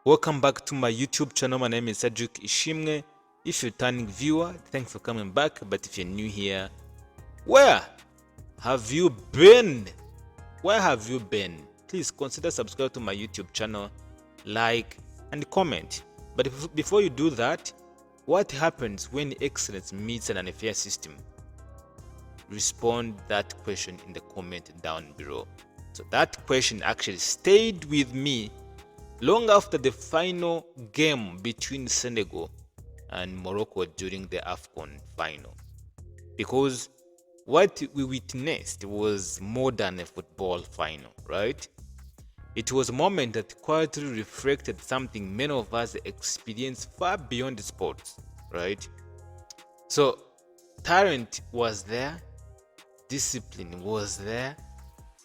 Welcome back to my YouTube channel. My name is Sadio Ishimwe. If you're a returning viewer, thanks for coming back. But if you're new here, where have you been? Where have you been? Please consider subscribe to my YouTube channel, like and comment. But before you do that, what happens when excellence meets an unfair system? Respond that question in the comment down below. So that question actually stayed with me long after the final game between Senegal and Morocco during the AFCON final. Because what we witnessed was more than a football final, right? It was a moment that quietly reflected something many of us experience far beyond the sports, right? So talent was there, discipline was there,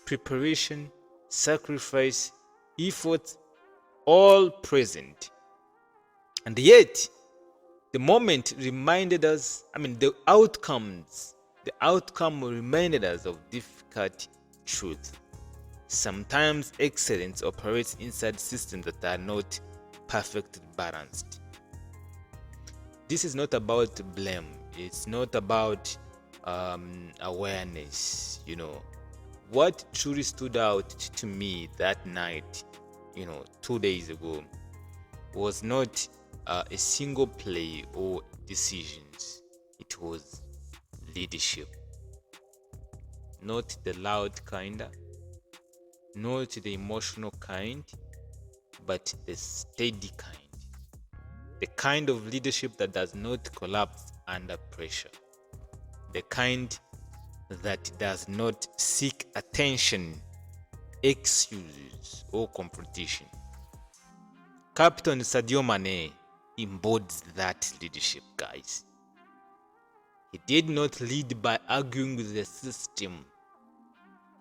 preparation, sacrifice, effort, all present. And yet, the moment reminded us, the outcome reminded us of difficult truth. Sometimes excellence operates inside systems that are not perfectly balanced. This is not about blame. It's not about awareness. What truly stood out to me that night, 2 days ago, was not a single play or decisions. It was leadership. Not the loud kind, not the emotional kind, but the steady kind. The kind of leadership that does not collapse under pressure. The kind that does not seek attention, excuses, or confrontation. Captain Sadio Mané embodies that leadership, guys. He did not lead by arguing with the system.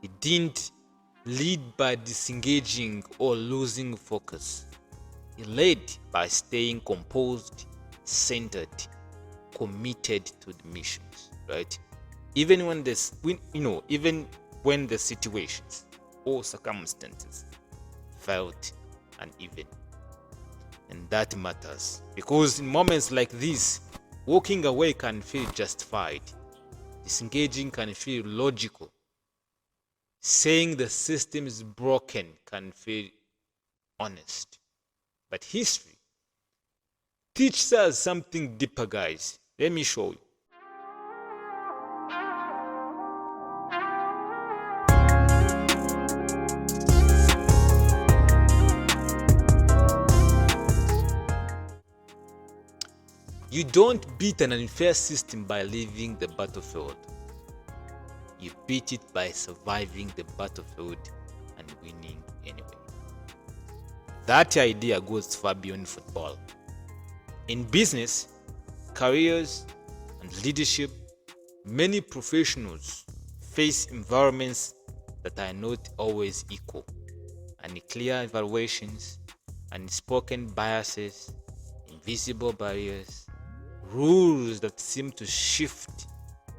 He didn't lead by disengaging or losing focus. He led by staying composed, centered, committed to the missions, right? Even when the situations or circumstances felt uneven. And that matters, because in moments like this, walking away can feel justified, disengaging can feel logical, saying the system is broken can feel honest. But history teaches us something deeper, guys. Let me show you. You don't beat an unfair system by leaving the battlefield. You beat it by surviving the battlefield and winning anyway. That idea goes far beyond football. In business, careers, and leadership, many professionals face environments that are not always equal. Unclear evaluations, unspoken biases, invisible barriers, rules that seem to shift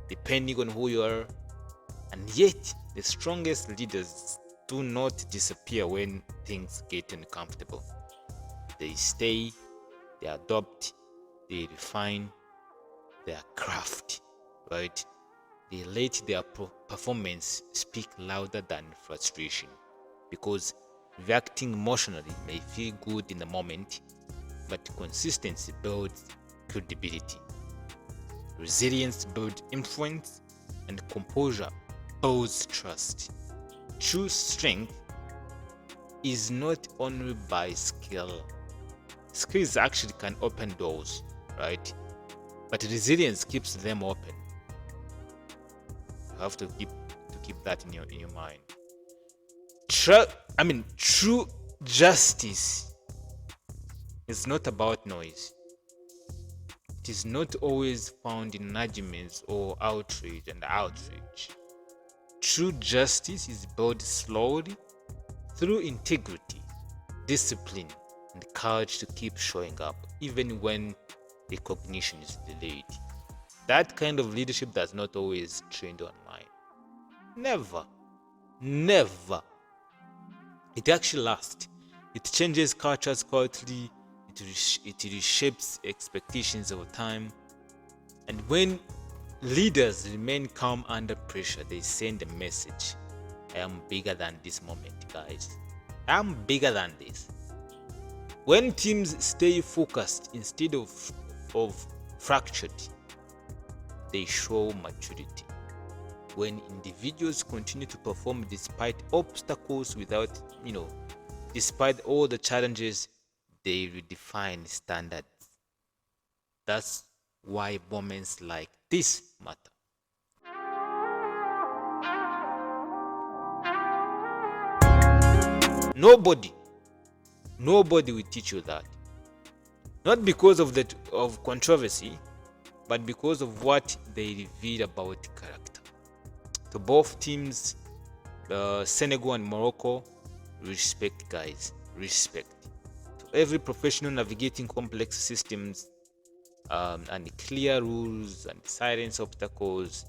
depending on who you are. And yet, the strongest leaders do not disappear when things get uncomfortable. They stay, they adopt, they refine their craft, right? They let their performance speak louder than frustration, because reacting emotionally may feel good in the moment, but consistency builds credibility. Resilience builds influence, and composure builds trust. True strength is not only by skill. Skills actually can open doors, right? But resilience keeps them open. You have to keep that in your mind. True justice is not about noise. It is not always found in arguments or outrage. True justice is built slowly through integrity, discipline, and courage to keep showing up, even when recognition is delayed. That kind of leadership does not always trend online. Never. It actually lasts. It changes cultures quietly, it reshapes expectations over time. And when leaders remain calm under pressure, they send a message: I am bigger than this moment, guys. I am bigger than this. When teams stay focused instead of fractured, they show maturity. When individuals continue to perform despite obstacles, despite all the challenges, they redefine standards. That's why moments like this matter. Nobody will teach you that. Not because of controversy, but because of what they reveal about character. To both teams, Senegal and Morocco, respect, guys, respect. To every professional navigating complex systems and clear rules and silence obstacles,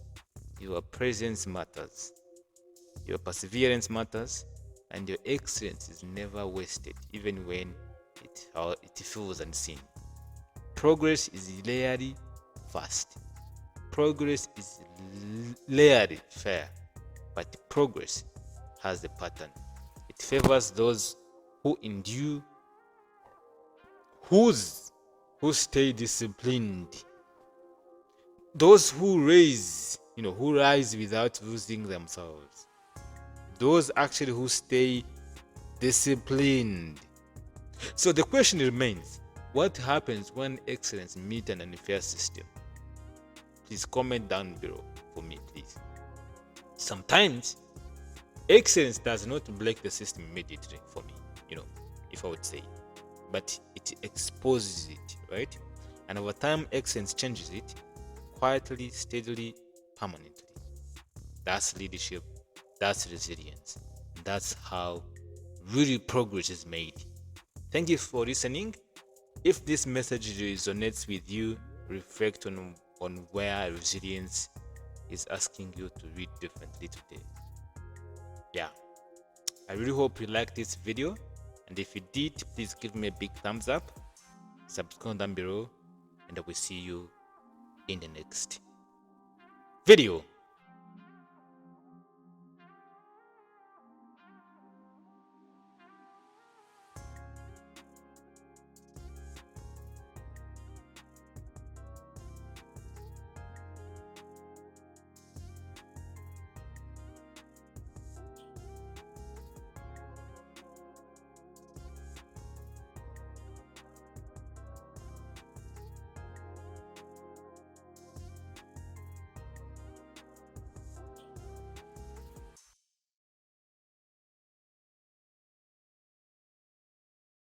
your presence matters, your perseverance matters, and your excellence is never wasted, even when it feels unseen. Progress is rarely fast. Progress is rarely fair, but progress has a pattern. It favors those who endure, who stay disciplined, those who rise without losing themselves, those actually who stay disciplined. So the question remains: what happens when excellence meets an unfair system? Please comment down below for me, please. Sometimes excellence does not break the system immediately for me, if I would say, but it exposes it, right? And over time, excellence changes it quietly, steadily, permanently. That's leadership, that's resilience, that's how really progress is made. Thank you for listening. If this message resonates with you, reflect on where resilience is asking you to read differently today. Yeah, I really hope you liked this video, and if you did, please give me a big thumbs up, subscribe down below, and I will see you in the next video.